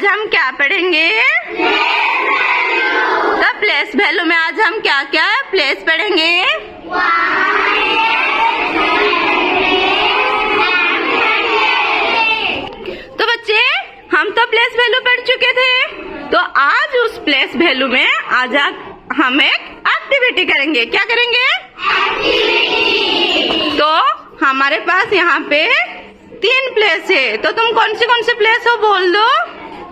हम क्या पढ़ेंगे? तो प्लेस वैल्यू में आज हम क्या क्या प्लेस पढ़ेंगे? तो बच्चे हम तो प्लेस वैल्यू पढ़ चुके थे, तो आज उस प्लेस वैल्यू में आज हम एक एक्टिविटी करेंगे। क्या करेंगे? तो हमारे पास यहाँ पे 3 प्लेस है, तो तुम कौन से प्लेस हो बोल दो।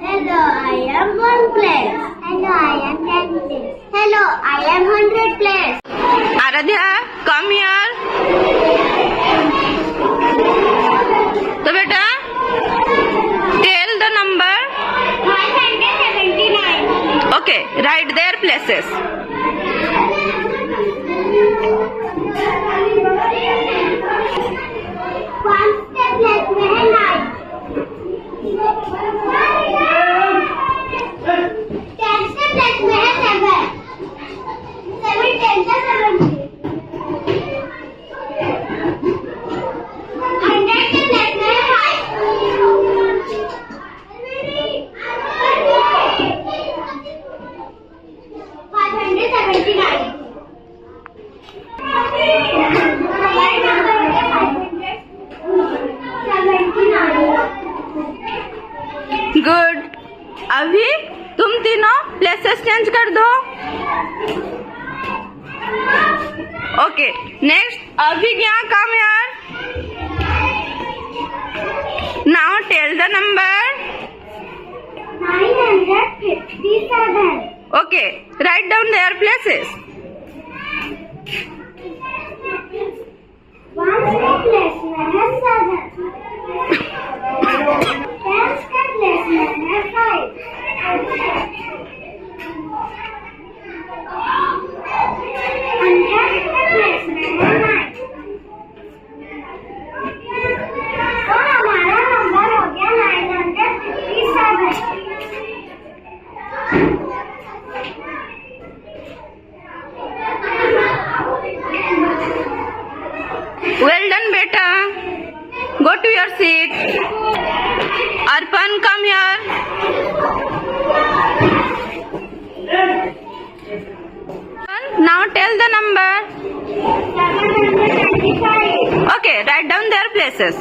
Hello, I am 1 place. Hello, I am 10 place. Hello, I am 100 place. Aaradhya come here. तो बेटा tell the number. 579. Okay, write their places. Place में है 9. 10 प्लेस में है 7. 7 10 का 70. 100 के प्लेस में है 579. गुड। अभी तुम तीनों प्लेसेस चेंज कर दो। ओके, नेक्स्ट अभी क्या काम यार? Now tell the number. 957. Okay, write down their places. 1 के प्लेस में है 7. 10 के प्लेस में है 5. 100 के प्लेस में है 9. तो हमारा नंबर हो गया 957. वेल डन बेटा, go to your seat. Arpan come here. Now tell the number. 725. Okay, write down their places.